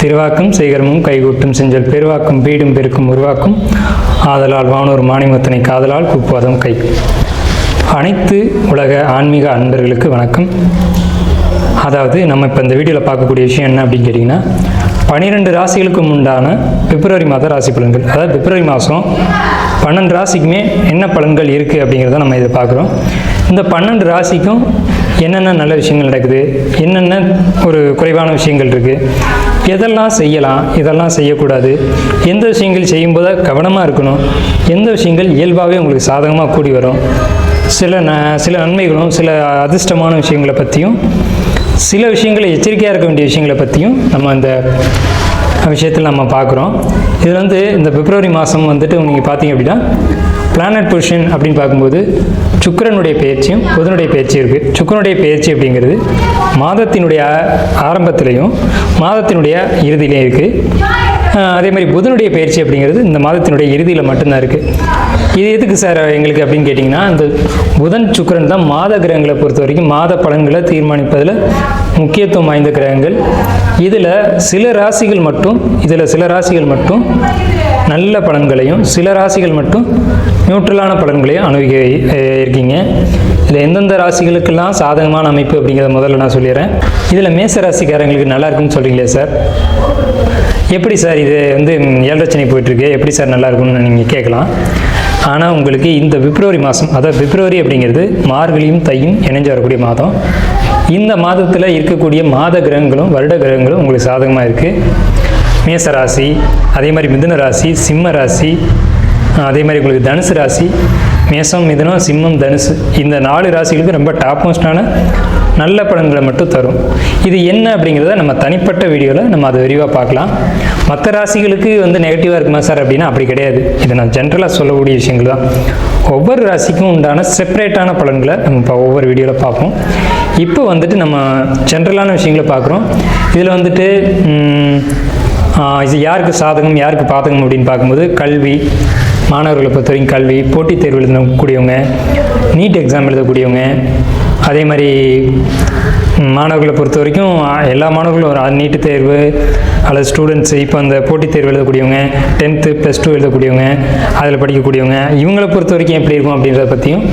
திருவாக்கும் செய்கரமும் கைகூட்டும் செஞ்சல் பெருவாக்கும் வீடும் பெருக்கும் உருவாக்கும் ஆதலால் வானோர் மாணிமத்தனை காதலால் கூப்புவதும் கை. அனைத்து உலக ஆன்மீக அன்பர்களுக்கு வணக்கம். அதாவது நம்ம இப்போ இந்த வீடியோவில் பார்க்கக்கூடிய விஷயம் என்ன அப்படின்னு கேட்டிங்கன்னா, 12 ராசிகளுக்கும் உண்டான பிப்ரவரி மாத ராசி பலன்கள். அதாவது பிப்ரவரி மாதம் 12 ராசிக்குமே என்ன பலன்கள் இருக்குது அப்படிங்கிறத நம்ம இதை பார்க்குறோம். இந்த 12 ராசிக்கும் என்னென்ன நல்ல விஷயங்கள் நடக்குது, என்னென்ன ஒரு குறைவான விஷயங்கள் இருக்குது, எதெல்லாம் செய்யலாம், இதெல்லாம் செய்யக்கூடாது, எந்த விஷயங்கள் செய்யும்போது கவனமாக இருக்கணும், எந்த விஷயங்கள் இயல்பாகவே உங்களுக்கு சாதகமாக கூடி வரும், சில நன்மைகளும் சில அதிர்ஷ்டமான விஷயங்களை பற்றியும் சில விஷயங்களை எச்சரிக்கையாக இருக்க வேண்டிய விஷயங்களை பற்றியும் நம்ம அந்த விஷயத்தில் நம்ம பார்க்குறோம். இதில் இந்த பிப்ரவரி மாதம் நீங்கள் பார்த்தீங்க அப்படின்னா பிளானட் பொசிஷன் அப்படின்னு பார்க்கும்போது சுக்கிரனுடைய பயிற்சியும் புதனுடைய பயிற்சியும் இருக்குது. சுக்கிரனுடைய பயிற்சி அப்படிங்கிறது மாதத்தினுடைய ஆரம்பத்திலையும் மாதத்தினுடைய இறுதியிலையும் இருக்குது. அதே மாதிரி புதனுடைய பயிற்சி அப்படிங்கிறது இந்த மாதத்தினுடைய இறுதியில் மட்டும்தான் இருக்குது. இது எதுக்கு சார் எங்களுக்கு அப்படின்னு கேட்டிங்கன்னா, இந்த புதன் சுக்கிரன் தான் மாத கிரகங்களை பொறுத்த வரைக்கும் மாத பலன்களை தீர்மானிப்பதில் முக்கியத்துவம் வாய்ந்த கிரகங்கள். இதில் சில ராசிகள் மட்டும் நல்ல பலன்களையும் சில ராசிகள் மட்டும் நியூட்ரலான பலன்களையும் அனுபவிக்க இருக்கீங்க. இதில் எந்தெந்த ராசிகளுக்கெல்லாம் சாதகமான அமைப்பு அப்படிங்கிறத முதல்ல நான் சொல்லிடுறேன். இதில் மேச ராசிக்காரங்களுக்கு நல்லா இருக்குன்னு சொல்கிறீங்களே சார், எப்படி சார் இது 7 சனி போயிட்டுருக்கு, எப்படி சார் நல்லா இருக்கும்னு நீங்கள் கேட்கலாம். ஆனால் உங்களுக்கு இந்த பிப்ரவரி மாதம், அதாவது பிப்ரவரி அப்படிங்கிறது மார்கழியும் தையும் இணைஞ்சு வரக்கூடிய மாதம். இந்த மாதத்தில் இருக்கக்கூடிய மாத கிரகங்களும் வருட கிரகங்களும் உங்களுக்கு சாதகமாக இருக்குது. மேச ராசி, அதே மாதிரி மிதுன ராசி, சிம்ம ராசி, அதே மாதிரி உங்களுக்கு தனுசு ராசி, மேசம், மிதுனம், சிம்மம், தனுசு, இந்த 4 ராசிகளுக்கு ரொம்ப டாப் மோஸ்டான நல்ல பலன்களை மட்டும் தரும். இது என்ன அப்படிங்கிறத நம்ம தனிப்பட்ட வீடியோவில் நம்ம அதை விரிவாக பார்க்கலாம். மற்ற ராசிகளுக்கு நெகட்டிவாக இருக்குமா சார் அப்படின்னா அப்படி கிடையாது. இதை நான் ஜென்ரலாக சொல்லக்கூடிய விஷயங்கள் தான். ஒவ்வொரு ராசிக்கும் உண்டான செப்பரேட்டான பலன்களை நம்ம இப்போ ஒவ்வொரு வீடியோவில் பார்ப்போம். இப்போ நம்ம ஜென்ரலான விஷயங்களை பார்க்குறோம். இதில் இது யாருக்கு சாதகம் யாருக்கு பாதகம் அப்படின்னு பார்க்கும்போது கல்வி, மாணவர்களை பொறுத்த வரைக்கும் கல்வி, போட்டித் தேர்வு எழுதக்கூடியவங்க, நீட் எக்ஸாம் எழுதக்கூடியவங்க, அதே மாதிரி மாணவர்களை பொறுத்த வரைக்கும் எல்லா மாணவர்களும் நீட்டு தேர்வு அல்லது ஸ்டூடெண்ட்ஸு இப்போ அந்த போட்டித் தேர்வு எழுதக்கூடியவங்க, 10th +2 எழுதக்கூடியவங்க, அதில் படிக்கக்கூடியவங்க, இவங்களை பொறுத்த வரைக்கும் எப்படி இருக்கும் அப்படின்றத பற்றியும்,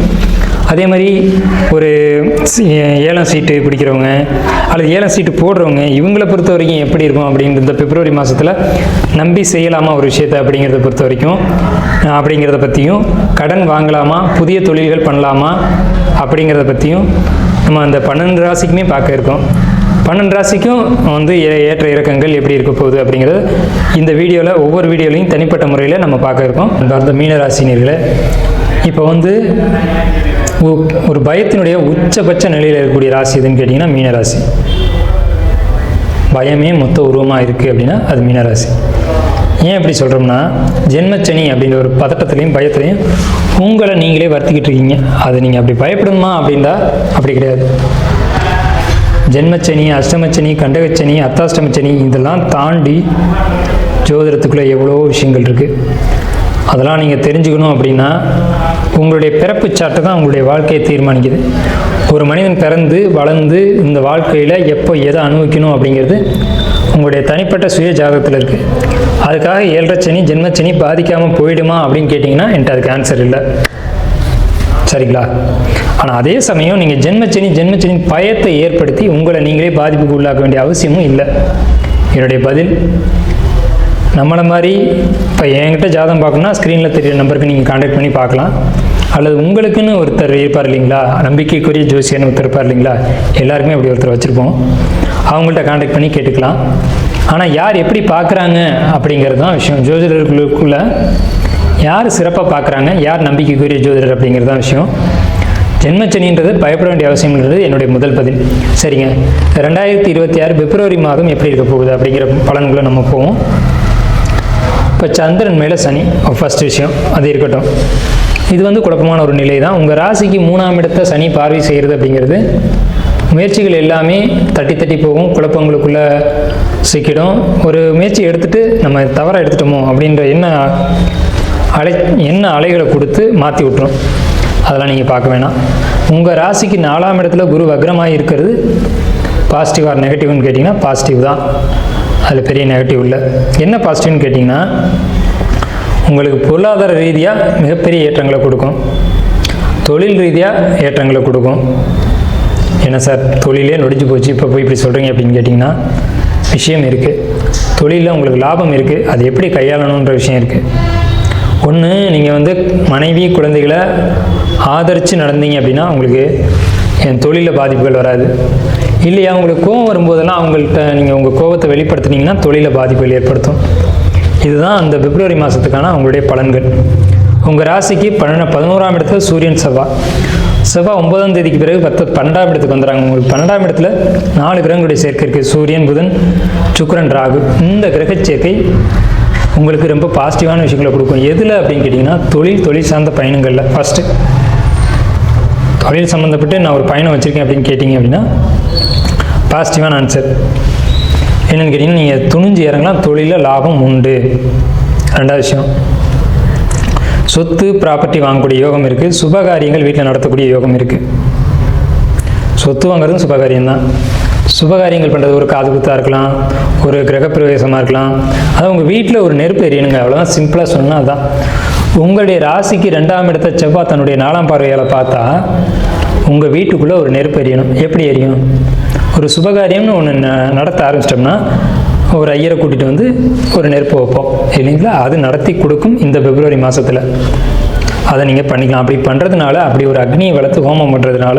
அதே மாதிரி ஒரு 7ஆம் சீட்டு பிடிக்கிறவங்க அல்லது 7ஆம் சீட்டு போடுறவங்க இவங்களை பொறுத்த வரைக்கும் எப்படி இருக்கும் அப்படின்ற இந்த பிப்ரவரி மாதத்தில் நம்பி செய்யலாமா ஒரு விஷயத்தை அப்படிங்கிறத பொறுத்த வரைக்கும் அப்படிங்கிறத பற்றியும், கடன் வாங்கலாமா, புதிய தொழில்கள் பண்ணலாமா அப்படிங்கிறத பற்றியும் நம்ம அந்த 12 ராசிக்குமே பார்க்க இருக்கோம். 12 ராசிக்கும் ஏற்ற இறக்கங்கள் எப்படி இருக்க போகுது அப்படிங்கிறது இந்த வீடியோவில் ஒவ்வொரு வீடியோலையும் தனிப்பட்ட முறையில் நம்ம பார்க்க இருக்கோம். அந்த மீனராசினியர்களை இப்போ ஒரு பயத்தினுடைய உச்சபட்ச நிலையில் இருக்கக்கூடிய ராசி எதுன்னு கேட்டிங்கன்னா மீனராசி. பயமே மொத்த உருவமாக இருக்குது அப்படின்னா அது மீனராசி. ஏன் அப்படி சொல்கிறோம்னா, ஜென்மச்சனி அப்படின்ற ஒரு பதட்டத்துலையும் பயத்துலையும் உங்களை நீங்களே வருத்திக்கிட்டு இருக்கீங்க. அது நீங்கள் அப்படி பயப்படணுமா அப்படின்னா அப்படி கிடையாது. ஜென்மச்சனி, அஷ்டமச்சனி, கண்டகச்சனி, அர்த்தாஷ்டமச்சனி இதெல்லாம் தாண்டி ஜோதிடத்துக்குள்ளே எவ்வளோ விஷயங்கள் இருக்குது. அதெல்லாம் நீங்கள் தெரிஞ்சுக்கணும் அப்படின்னா உங்களுடைய பிறப்பு சாட்டை தான் உங்களுடைய வாழ்க்கையை தீர்மானிக்குது. ஒரு மனிதன் பிறந்து வளர்ந்து இந்த வாழ்க்கையில் எப்போ எதை அனுபவிக்கணும் அப்படிங்கிறது உங்களுடைய தனிப்பட்ட சுய ஜாதகத்தில் இருக்குது. அதுக்காக 7 சனி ஜென்மச்சனி பாதிக்காமல் போயிடுமா அப்படின்னு கேட்டிங்கன்னா என்கிட்ட அதுக்கு ஆன்சர் இல்லை, சரிங்களா? ஆனால் அதே சமயம் நீங்கள் ஜென்மச்சனி பயத்தை ஏற்படுத்தி உங்களை நீங்களே பாதிப்புக்கு உள்ளாக்க வேண்டிய அவசியமும் இல்லை. என்னுடைய பதில், நம்மளை மாதிரி இப்போ என்கிட்ட ஜாதகம் பார்க்கணுன்னா ஸ்க்ரீனில் தெரியிற நம்பருக்கு நீங்கள் கான்டாக்ட் பண்ணி பார்க்கலாம். அல்லது உங்களுக்குன்னு ஒருத்தர் இருப்பார் இல்லைங்களா, நம்பிக்கைக்குரிய ஜோசியர்னு ஒருத்தர் இருப்பார் இல்லைங்களா, எல்லாருக்குமே அப்படி ஒருத்தர் வச்சுருப்போம். அவங்கள்ட்ட கான்டாக்ட் பண்ணி கேட்டுக்கலாம். ஆனால் யார் எப்படி பார்க்குறாங்க அப்படிங்கிறது தான் விஷயம். ஜோதிடர்களுக்குள்ளே யார் சிறப்பாக பார்க்குறாங்க, யார் நம்பிக்கைக்குரிய ஜோதிடர் அப்படிங்கிறது தான் விஷயம். ஜென்மச்சனின்றது பயப்பட வேண்டிய அவசியம்ன்றது என்னுடைய முதல் பதில். சரிங்க, 2026 பிப்ரவரி மாதம் எப்படி இருக்க போகுது அப்படிங்கிற பலன்களை நம்ம போவோம். இப்போ சந்திரன் மேலே சனி ஃபஸ்ட் விஷயம், அது இருக்கட்டும். இது குழப்பமான ஒரு நிலை தான். உங்கள் ராசிக்கு 3ஆம் இடத்தை சனி பார்வை செய்கிறது அப்படிங்கிறது முயற்சிகள் எல்லாமே தட்டி போகும், குழப்பங்களுக்குள்ளே சிக்கிடும். ஒரு முயற்சி எடுத்துகிட்டு நம்ம தவறாக எடுத்துட்டோமோ அப்படின்ற என்ன அலைகளை கொடுத்து மாற்றி விட்டுரும். அதெல்லாம் நீங்கள் பார்க்க வேணாம். உங்கள் ராசிக்கு 4ஆம் இடத்துல குரு வக்ரமாக இருக்கிறது பாசிட்டிவ் ஆர் நெகட்டிவ்னு கேட்டிங்கன்னா பாசிட்டிவ் தான். அதில் பெரிய நெகட்டிவ் இல்லை. என்ன பாசிட்டிவ்னு கேட்டிங்கன்னா, உங்களுக்கு பொருளாதார ரீதியாக மிகப்பெரிய ஏற்றங்களை கொடுக்கும், தொழில் ரீதியாக ஏற்றங்களை கொடுக்கும். என்ன சார் தொழிலே நொடிஞ்சு போச்சு, இப்போ போய் இப்படி சொல்கிறீங்க அப்படின்னு கேட்டிங்கன்னா, விஷயம் இருக்குது. தொழிலில் உங்களுக்கு லாபம் இருக்குது, அது எப்படி கையாளணுன்ற விஷயம் இருக்குது. ஒன்று, நீங்கள் வந்து மனைவி குழந்தைகளை ஆதரித்து நடந்தீங்க அப்படின்னா உங்களுக்கு என் தொழிலில் பாதிப்புகள் வராது. இல்லையா, உங்களுக்கு கோபம் வரும்போதெல்லாம் அவங்கள்ட்ட நீங்கள் உங்கள் கோபத்தை வெளிப்படுத்தினீங்கன்னா தொழிலில் பாதிப்புகள் ஏற்படுத்தும். இதுதான் அந்த பிப்ரவரி மாதத்துக்கான உங்களுடைய பலன்கள். உங்கள் ராசிக்கு 11ஆம் இடத்துல சூரியன் செவ்வாய் 9ஆம் தேதிக்கு பிறகு 12ஆம் இடத்துக்கு வந்துடுறாங்க. உங்களுக்கு 12ஆம் இடத்துல 4 கிரகங்களுடைய சேர்க்கை இருக்குது. சூரியன், புதன், சுக்கிரன், ராகு. இந்த கிரக சேர்க்கை உங்களுக்கு ரொம்ப பாசிட்டிவான விஷயங்களை கொடுக்கும். எதில் அப்படின்னு கேட்டிங்கன்னா, தொழில் சார்ந்த பயணங்களில். ஃபஸ்ட்டு தொழில் சம்மந்தப்பட்டு நான் ஒரு பயணம் வச்சுருக்கேன் அப்படின்னு கேட்டிங்க அப்படின்னா பாசிட்டிவான ஆன்சர். என்னென்னு கேட்டிங்கன்னா, நீங்கள் துணிஞ்சு இறங்கலாம், தொழிலில் லாபம் உண்டு. 2வது விஷயம், சொத்து ப்ராப்பர்ட்டி வாங்கக்கூடிய யோகம் இருக்குது. சுபகாரியங்கள் வீட்டில் நடத்தக்கூடிய யோகம் இருக்குது. சொத்து வாங்குறதும் சுபகாரியம்தான். சுபகாரியங்கள் பண்ணுறது ஒரு காது குத்தாக இருக்கலாம், ஒரு கிரகப்பிரவேசமாக இருக்கலாம். அது உங்கள் வீட்டில் ஒரு நெருப்பு எரியணுங்க, அவ்வளோதான். சிம்பிளாக சொன்னால் அதுதான். உங்களுடைய ராசிக்கு 2ஆம் இடத்த செவ்வாய் தன்னுடைய 4ஆம் பார்வையால் பார்த்தா உங்கள் வீட்டுக்குள்ளே ஒரு நெருப்பு எரியணும். எப்படி எரியும்? ஒரு சுபகாரியம்னு ஒன்று நடத்த ஆரம்பிச்சிட்டோம்னா ஒரு ஐயரை கூட்டிகிட்டு வந்து ஒரு நெருப்பு வைப்போம் இல்லைங்களா? அது நடத்தி கொடுக்கும் இந்த பிப்ரவரி மாதத்தில். அதை நீங்கள் பண்ணிக்கலாம். அப்படி பண்ணுறதுனால, அப்படி ஒரு அக்னியை வளர்த்து ஹோமம் பண்ணுறதுனால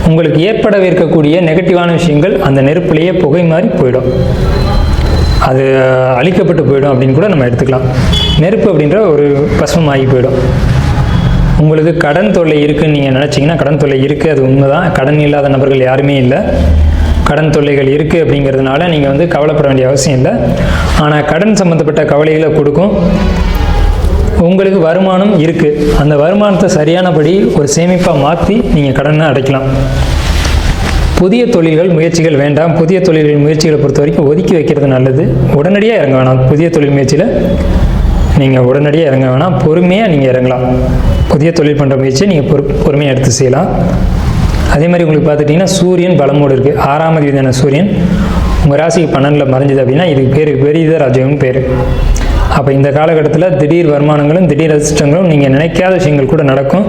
உங்களுக்கு ஏற்படவிருக்கக்கூடிய நெகட்டிவான விஷயங்கள் அந்த நெருப்புலேயே புகை மாதிரி போயிடும், அது அழிக்கப்பட்டு போயிடும் அப்படின்னு கூட நம்ம எடுத்துக்கலாம். நெருப்பு அப்படின்ற ஒரு பசுமாகி போயிடும். உங்களுக்கு கடன் தொல்லை இருக்குதுன்னு நீங்கள் நினச்சிங்கன்னா கடன் தொல்லை இருக்குது, அது உண்மைதான். கடன் இல்லாத நபர்கள் யாருமே இல்லை. கடன் தொல்லைகள் இருக்குது அப்படிங்கிறதுனால நீங்கள் வந்து கவலைப்பட வேண்டிய அவசியம் இல்லை. ஆனால் கடன் சம்மந்தப்பட்ட கவலைகளை கொடுக்கும். உங்களுக்கு வருமானம் இருக்குது, அந்த வருமானத்தை சரியானபடி ஒரு சேமிப்பாக மாற்றி நீங்கள் கடனை அடைக்கலாம். புதிய தொழில்கள் முயற்சிகள் வேண்டாம். புதிய தொழில்கள் முயற்சிகளை பொறுத்த வரைக்கும் ஒதுக்கி வைக்கிறது நல்லது. உடனடியாக இறங்க வேணாம். புதிய தொழில் முயற்சியில் நீங்கள் உடனடியாக இறங்க வேணாம், பொறுமையாக நீங்கள் இறங்கலாம். புதிய தொழில் பண்ணுற முயற்சியை நீங்கள் பொறுமையாக எடுத்து செய்யலாம். அதே மாதிரி உங்களுக்கு பார்த்துட்டிங்கன்னா சூரியன் பலமோடு இருக்குது. 6ஆம் அதிபதியான சூரியன் உங்கள் ராசிக்கு 12ல் மறைஞ்சது அப்படின்னா இதுக்கு பேர் விபரீத ராஜ்யம்னு பேர். அப்போ இந்த காலகட்டத்தில் திடீர் வருமானங்களும் திடீர் அதிர்ஷ்டங்களும் நீங்கள் நினைக்காத விஷயங்கள் கூட நடக்கும்.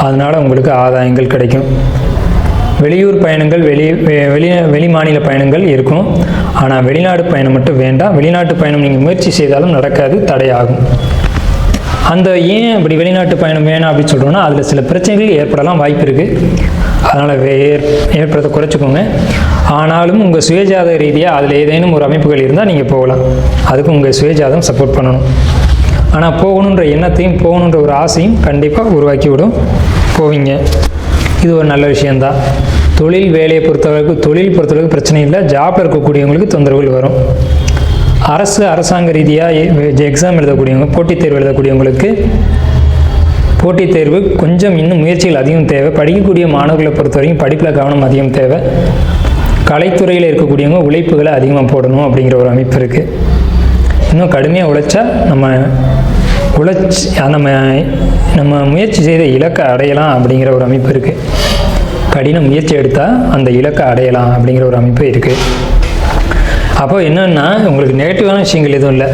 அதனால் உங்களுக்கு ஆதாயங்கள் கிடைக்கும். வெளியூர் பயணங்கள், வெளி மாநில பயணங்கள் இருக்கும். ஆனால் வெளிநாடு பயணம் மட்டும் வேண்டாம். வெளிநாட்டு பயணம் நீங்கள் முயற்சி செய்தாலும் நடக்காது, தடையாகும். அந்த ஏன் அப்படி வெளிநாட்டு பயணம் வேணாம் அப்படின்னு சொல்கிறோன்னா, அதில் சில பிரச்சனைகள் ஏற்படலாம் வாய்ப்பு இருக்குது. அதனால் ஏற்படுத்த குறைச்சிக்கோங்க. ஆனாலும் உங்கள் சுயஜாத ரீதியாக அதில் ஏதேனும் ஒரு அமைப்புகள் இருந்தால் நீங்கள் போகலாம். அதுக்கு உங்கள் சுயஜாதம் சப்போர்ட் பண்ணணும். ஆனால் போகணுன்ற எண்ணத்தையும் போகணுன்ற ஒரு ஆசையும் கண்டிப்பாக உருவாக்கி விடும், போவீங்க. இது ஒரு நல்ல விஷயந்தான். தொழில் வேலையை பொறுத்தளவுக்கு பிரச்சனை இல்லை. ஜாப்பில் இருக்கக்கூடியவங்களுக்கு தொந்தரவுகள் வரும். அரசாங்க ரீதியாக எக்ஸாம் எழுதக்கூடியவங்க, போட்டித் தேர்வு எழுதக்கூடியவங்களுக்கு போட்டித் தேர்வு கொஞ்சம் இன்னும் முயற்சிகள் அதிகம் தேவை. படிக்கக்கூடிய மாணவர்களை பொறுத்த வரைக்கும் படிப்பில் கவனம் அதிகம் தேவை. கலைத்துறையில் இருக்கக்கூடியவங்க உழைப்புகளை அதிகமாக போடணும் அப்படிங்கிற ஒரு அமைப்பு இருக்குது. இன்னும் கடுமையாக உழைச்சா நம்ம முயற்சி செய்த இலக்கை அடையலாம் அப்படிங்கிற ஒரு அமைப்பு இருக்குது. கடின முயற்சி எடுத்தால் அந்த இலக்கை அடையலாம் அப்படிங்கிற ஒரு அமைப்பு இருக்குது. அப்போ என்னென்னா, உங்களுக்கு நெகட்டிவான விஷயங்கள் எதுவும் இல்லை.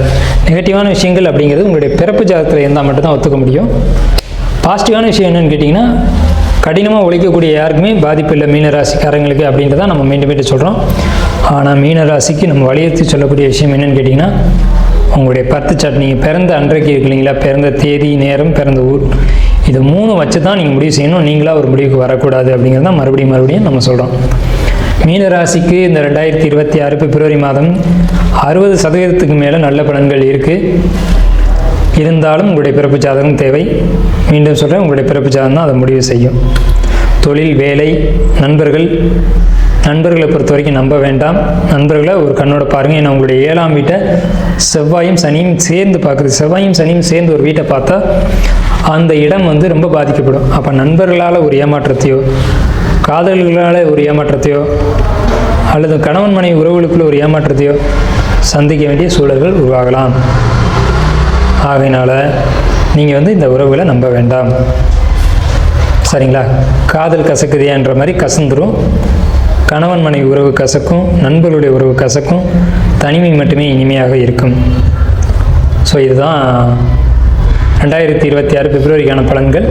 நெகட்டிவான விஷயங்கள் அப்படிங்கிறது உங்களுடைய பிறப்பு ஜாதகத்தில் இருந்தால் மட்டும்தான் ஒத்துக்க முடியும். பாசிட்டிவான விஷயம் என்னென்னு கேட்டிங்கன்னா, கடினமாக உழைக்கக்கூடிய யாருக்குமே பாதிப்பு இல்லை மீனராசிக்காரங்களுக்கு அப்படின்றத நம்ம மீண்டும் சொல்கிறோம். ஆனால் மீனராசிக்கு நம்ம வலியுறுத்தி சொல்லக்கூடிய விஷயம் என்னென்னு கேட்டிங்கன்னா, உங்களுடைய பர்த் சார்ட், நீங்கள் பிறந்த அன்றைக்கு இருக்கு இல்லைங்களா, பிறந்த தேதி, நேரம், பிறந்த ஊர், இது 3 வச்சு தான் நீங்கள் முடிவு செய்யணும். நீங்களாக ஒரு முடிவுக்கு வரக்கூடாது அப்படிங்கிறது தான் மறுபடியும் நம்ம சொல்கிறோம். மீனராசிக்கு இந்த 2026 பிப்ரவரி மாதம் 60% மேலே நல்ல பலன்கள் இருக்குது. இருந்தாலும் உங்களுடைய பிறப்பு ஜாதகம் தேவை. மீண்டும் சொல்கிறேன், உங்களுடைய பிறப்பு ஜாதகம் தான் அதை முடிவு செய்யும். தொழில், வேலை, நண்பர்களை பொறுத்த வரைக்கும் நம்ப வேண்டாம். நண்பர்களை ஒரு கண்ணோட பாருங்கள். ஏன்னா உங்களுடைய 7ஆம் வீட்டை செவ்வாயும் சனியும் சேர்ந்து பார்க்குது. செவ்வாயும் சனியும் சேர்ந்து ஒரு வீட்டை பார்த்தா அந்த இடம் ரொம்ப பாதிக்கப்படும். அப்போ நண்பர்களால் ஒரு ஏமாற்றத்தையோ, காதல்களால் ஒரு ஏமாற்றத்தையோ, அல்லது கணவன் மனைவி உறவுகளுக்குள்ள ஒரு ஏமாற்றத்தையோ சந்திக்க வேண்டிய சூழல்கள் உருவாகலாம். ஆகையினால் நீங்கள் இந்த உறவுகளை நம்ப வேண்டாம். சரிங்களா? காதல் கசக்குதியான்ற மாதிரி கசந்துரும். கணவன் மனைவி உறவு கசக்கும், நண்பர்களுடைய உறவு கசக்கும், தனிமை மட்டுமே இனிமையாக இருக்கும். ஸோ இதுதான் 2026 பிப்ரவரிக்கான பலன்கள்.